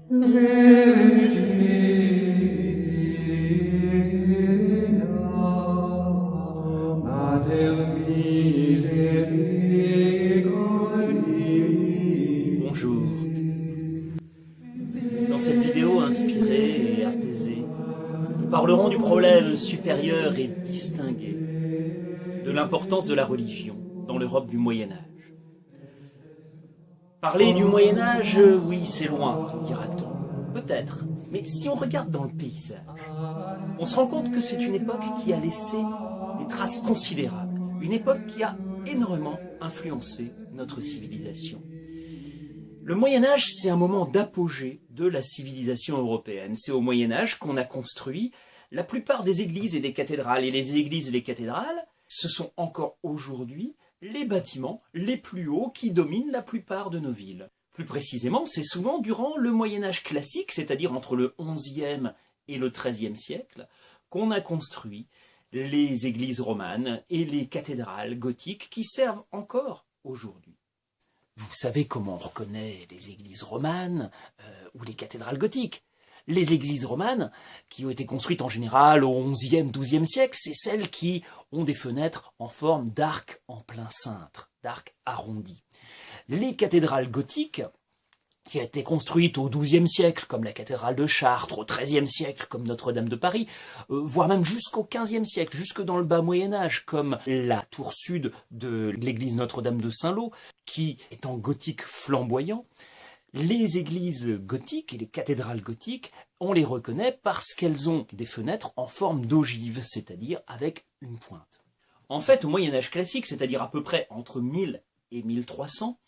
Bonjour. Dans cette vidéo inspirée et apaisée, nous parlerons du problème supérieur et distingué de l'importance de la religion dans l'Europe du Moyen-Âge. Parler du Moyen-Âge, oui, c'est loin, dira-t-on. Peut-être, mais si on regarde dans le paysage, on se rend compte que c'est une époque qui a laissé des traces considérables, une époque qui a énormément influencé notre civilisation. Le Moyen-Âge, c'est un moment d'apogée de la civilisation européenne. C'est au Moyen-Âge qu'on a construit la plupart des églises et des cathédrales. Et les églises et les cathédrales, ce sont encore aujourd'hui les bâtiments les plus hauts qui dominent la plupart de nos villes. Plus précisément, c'est souvent durant le Moyen-Âge classique, c'est-à-dire entre le XIe et le XIIIe siècle, qu'on a construit les églises romanes et les cathédrales gothiques qui servent encore aujourd'hui. Vous savez comment on reconnaît les églises romanes ou les cathédrales gothiques. Les églises romanes, qui ont été construites en général au XIe, XIIe siècle, c'est celles qui ont des fenêtres en forme d'arc en plein cintre, d'arc arrondi. Les cathédrales gothiques, qui ont été construites au XIIe siècle, comme la cathédrale de Chartres, au XIIIe siècle, comme Notre-Dame de Paris, voire même jusqu'au XVe siècle, jusque dans le bas Moyen-Âge, comme la tour sud de l'église Notre-Dame de Saint-Lô, qui est en gothique flamboyant. Les églises gothiques et les cathédrales gothiques, on les reconnaît parce qu'elles ont des fenêtres en forme d'ogive, c'est-à-dire avec une pointe. En fait, au Moyen-Âge classique, c'est-à-dire à peu près entre 1000 et 1300,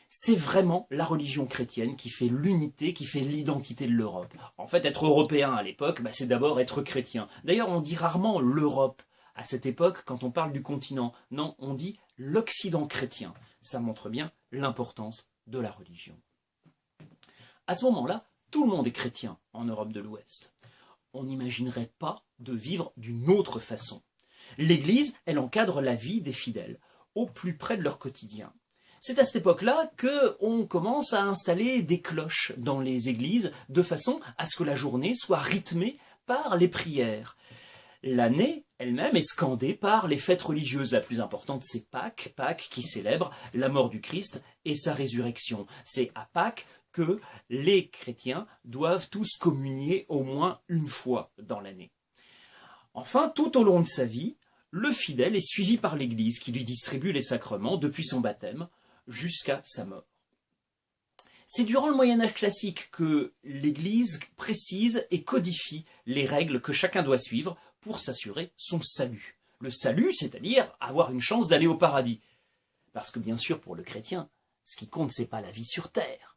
c'est vraiment la religion chrétienne qui fait l'unité, qui fait l'identité de l'Europe. En fait, être européen à l'époque, c'est d'abord être chrétien. D'ailleurs, on dit rarement l'Europe à cette époque quand on parle du continent. Non, on dit l'Occident chrétien. Ça montre bien l'importance de la religion. À ce moment-là, tout le monde est chrétien en Europe de l'Ouest. On n'imaginerait pas de vivre d'une autre façon. L'Église, elle encadre la vie des fidèles, au plus près de leur quotidien. C'est à cette époque-là qu'on commence à installer des cloches dans les églises de façon à ce que la journée soit rythmée par les prières. L'année elle-même est scandée par les fêtes religieuses. La plus importante, c'est Pâques, Pâques qui célèbre la mort du Christ et sa résurrection. C'est à Pâques que les chrétiens doivent tous communier au moins une fois dans l'année. Enfin, tout au long de sa vie, le fidèle est suivi par l'Église qui lui distribue les sacrements depuis son baptême jusqu'à sa mort. C'est durant le Moyen-Âge classique que l'Église précise et codifie les règles que chacun doit suivre pour s'assurer son salut. Le salut, c'est-à-dire avoir une chance d'aller au paradis. Parce que bien sûr, pour le chrétien, ce qui compte, c'est pas la vie sur terre.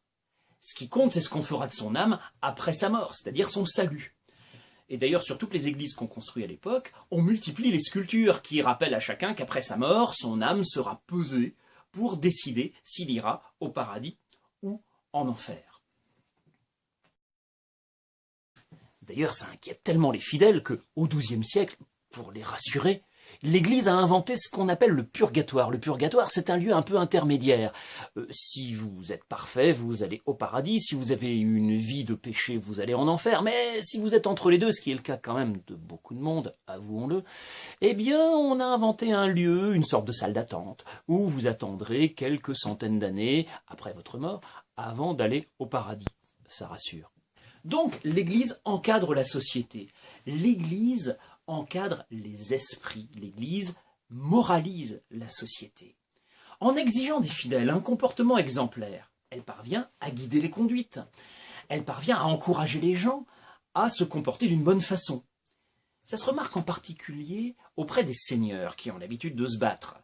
Ce qui compte, c'est ce qu'on fera de son âme après sa mort, c'est-à-dire son salut. Et d'ailleurs, sur toutes les églises qu'on construit à l'époque, on multiplie les sculptures qui rappellent à chacun qu'après sa mort, son âme sera pesée pour décider s'il ira au paradis ou en enfer. D'ailleurs, ça inquiète tellement les fidèles qu'au XIIe siècle, pour les rassurer, l'Église a inventé ce qu'on appelle le purgatoire. Le purgatoire, c'est un lieu un peu intermédiaire. Si vous êtes parfait, vous allez au paradis. Si vous avez une vie de péché, vous allez en enfer. Mais si vous êtes entre les deux, ce qui est le cas quand même de beaucoup de monde, avouons-le, eh bien, on a inventé un lieu, une sorte de salle d'attente, où vous attendrez quelques centaines d'années après votre mort, avant d'aller au paradis. Ça rassure. Donc, l'Église encadre la société. L'Église encadre les esprits. L'Église moralise la société. En exigeant des fidèles un comportement exemplaire, elle parvient à guider les conduites. Elle parvient à encourager les gens à se comporter d'une bonne façon. Ça se remarque en particulier auprès des seigneurs qui ont l'habitude de se battre.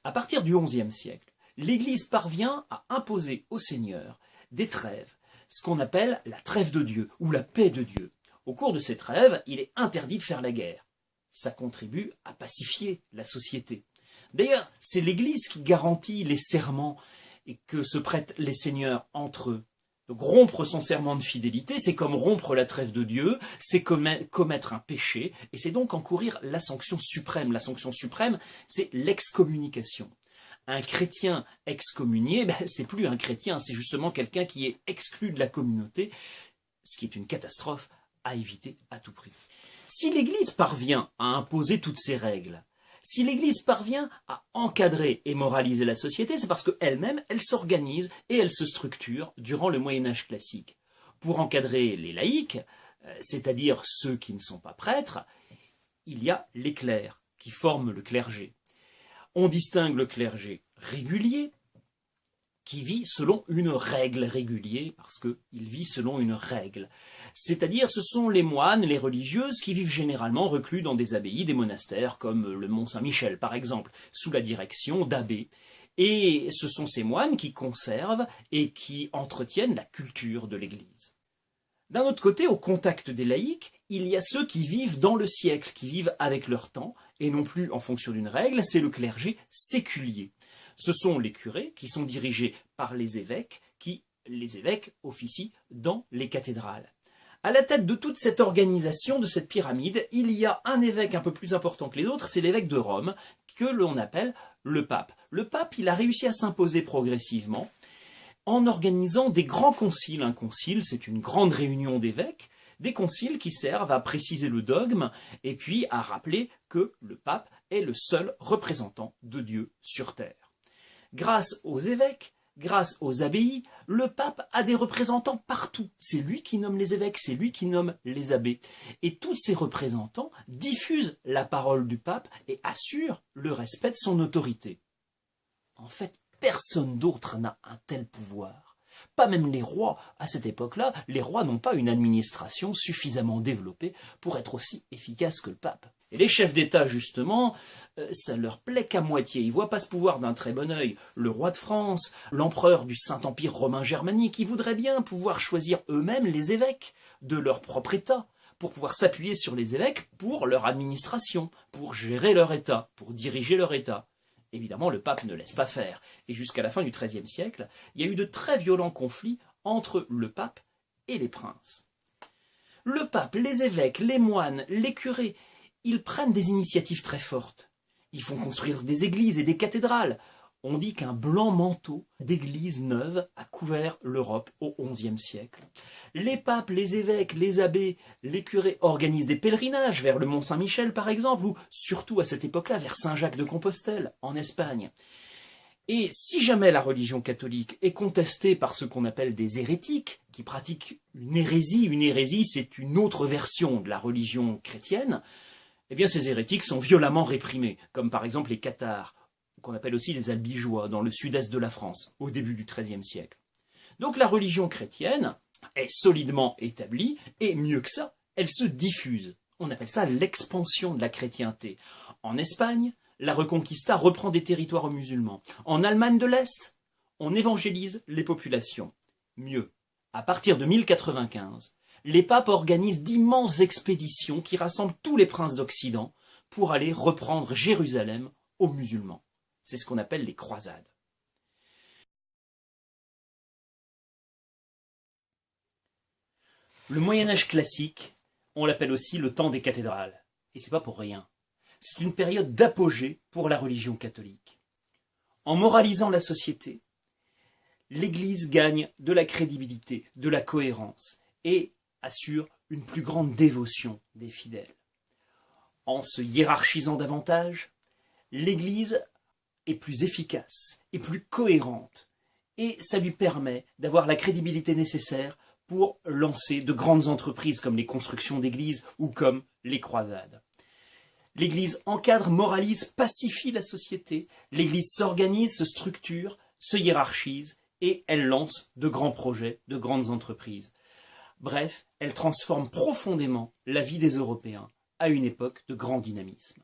À partir du XIe siècle, l'Église parvient à imposer aux seigneurs des trêves, ce qu'on appelle la trêve de Dieu ou la paix de Dieu. Au cours de ces trêves, il est interdit de faire la guerre. Ça contribue à pacifier la société. D'ailleurs, c'est l'Église qui garantit les serments et que se prêtent les seigneurs entre eux. Donc rompre son serment de fidélité, c'est comme rompre la trêve de Dieu, c'est commettre un péché, et c'est donc encourir la sanction suprême. La sanction suprême, c'est l'excommunication. Un chrétien excommunié, c'est plus un chrétien, c'est justement quelqu'un qui est exclu de la communauté, ce qui est une catastrophe à éviter à tout prix. Si l'Église parvient à imposer toutes ces règles, si l'Église parvient à encadrer et moraliser la société, c'est parce qu'elle-même, elle s'organise et elle se structure durant le Moyen-Âge classique. Pour encadrer les laïcs, c'est-à-dire ceux qui ne sont pas prêtres, il y a les clercs qui forment le clergé. On distingue le clergé régulier, qui vit selon une règle régulière, parce qu'il vit selon une règle. C'est-à-dire ce sont les moines, les religieuses, qui vivent généralement reclus dans des abbayes, des monastères, comme le Mont Saint-Michel par exemple, sous la direction d'abbés. Et ce sont ces moines qui conservent et qui entretiennent la culture de l'Église. D'un autre côté, au contact des laïcs, il y a ceux qui vivent dans le siècle, qui vivent avec leur temps, et non plus en fonction d'une règle, c'est le clergé séculier. Ce sont les curés qui sont dirigés par les évêques officient dans les cathédrales. À la tête de toute cette organisation, de cette pyramide, il y a un évêque un peu plus important que les autres, c'est l'évêque de Rome, que l'on appelle le pape. Le pape, il a réussi à s'imposer progressivement en organisant des grands conciles. Un concile, c'est une grande réunion d'évêques, des conciles qui servent à préciser le dogme et puis à rappeler que le pape est le seul représentant de Dieu sur terre. Grâce aux évêques, grâce aux abbayes, le pape a des représentants partout. C'est lui qui nomme les évêques, c'est lui qui nomme les abbés. Et tous ces représentants diffusent la parole du pape et assurent le respect de son autorité. En fait, personne d'autre n'a un tel pouvoir. Pas même les rois. À cette époque-là, les rois n'ont pas une administration suffisamment développée pour être aussi efficace que le pape. Et les chefs d'État, justement, ça leur plaît qu'à moitié. Ils ne voient pas ce pouvoir d'un très bon œil. Le roi de France, l'empereur du Saint-Empire romain germanique, ils voudraient bien pouvoir choisir eux-mêmes les évêques de leur propre État, pour pouvoir s'appuyer sur les évêques pour leur administration, pour gérer leur État, pour diriger leur État. Évidemment, le pape ne laisse pas faire. Et jusqu'à la fin du XIIIe siècle, il y a eu de très violents conflits entre le pape et les princes. Le pape, les évêques, les moines, les curés, ils prennent des initiatives très fortes. Ils font construire des églises et des cathédrales. On dit qu'un blanc manteau d'églises neuves a couvert l'Europe au XIe siècle. Les papes, les évêques, les abbés, les curés organisent des pèlerinages vers le Mont Saint-Michel par exemple, ou surtout à cette époque-là vers Saint-Jacques-de-Compostelle en Espagne. Et si jamais la religion catholique est contestée par ce qu'on appelle des hérétiques, qui pratiquent une hérésie c'est une autre version de la religion chrétienne, eh bien ces hérétiques sont violemment réprimés, comme par exemple les cathares, qu'on appelle aussi les albigeois, dans le sud-est de la France, au début du XIIIe siècle. Donc la religion chrétienne est solidement établie, et mieux que ça, elle se diffuse. On appelle ça l'expansion de la chrétienté. En Espagne, la Reconquista reprend des territoires musulmans. En Allemagne de l'Est, on évangélise les populations. Mieux, à partir de 1095, les papes organisent d'immenses expéditions qui rassemblent tous les princes d'Occident pour aller reprendre Jérusalem aux musulmans. C'est ce qu'on appelle les croisades. Le Moyen-Âge classique, on l'appelle aussi le temps des cathédrales. Et c'est pas pour rien. C'est une période d'apogée pour la religion catholique. En moralisant la société, l'Église gagne de la crédibilité, de la cohérence et assure une plus grande dévotion des fidèles. En se hiérarchisant davantage, l'Église est plus efficace et plus cohérente et ça lui permet d'avoir la crédibilité nécessaire pour lancer de grandes entreprises comme les constructions d'églises ou comme les croisades. L'Église encadre, moralise, pacifie la société, l'Église s'organise, se structure, se hiérarchise et elle lance de grands projets, de grandes entreprises. Bref, elle transforme profondément la vie des Européens à une époque de grand dynamisme.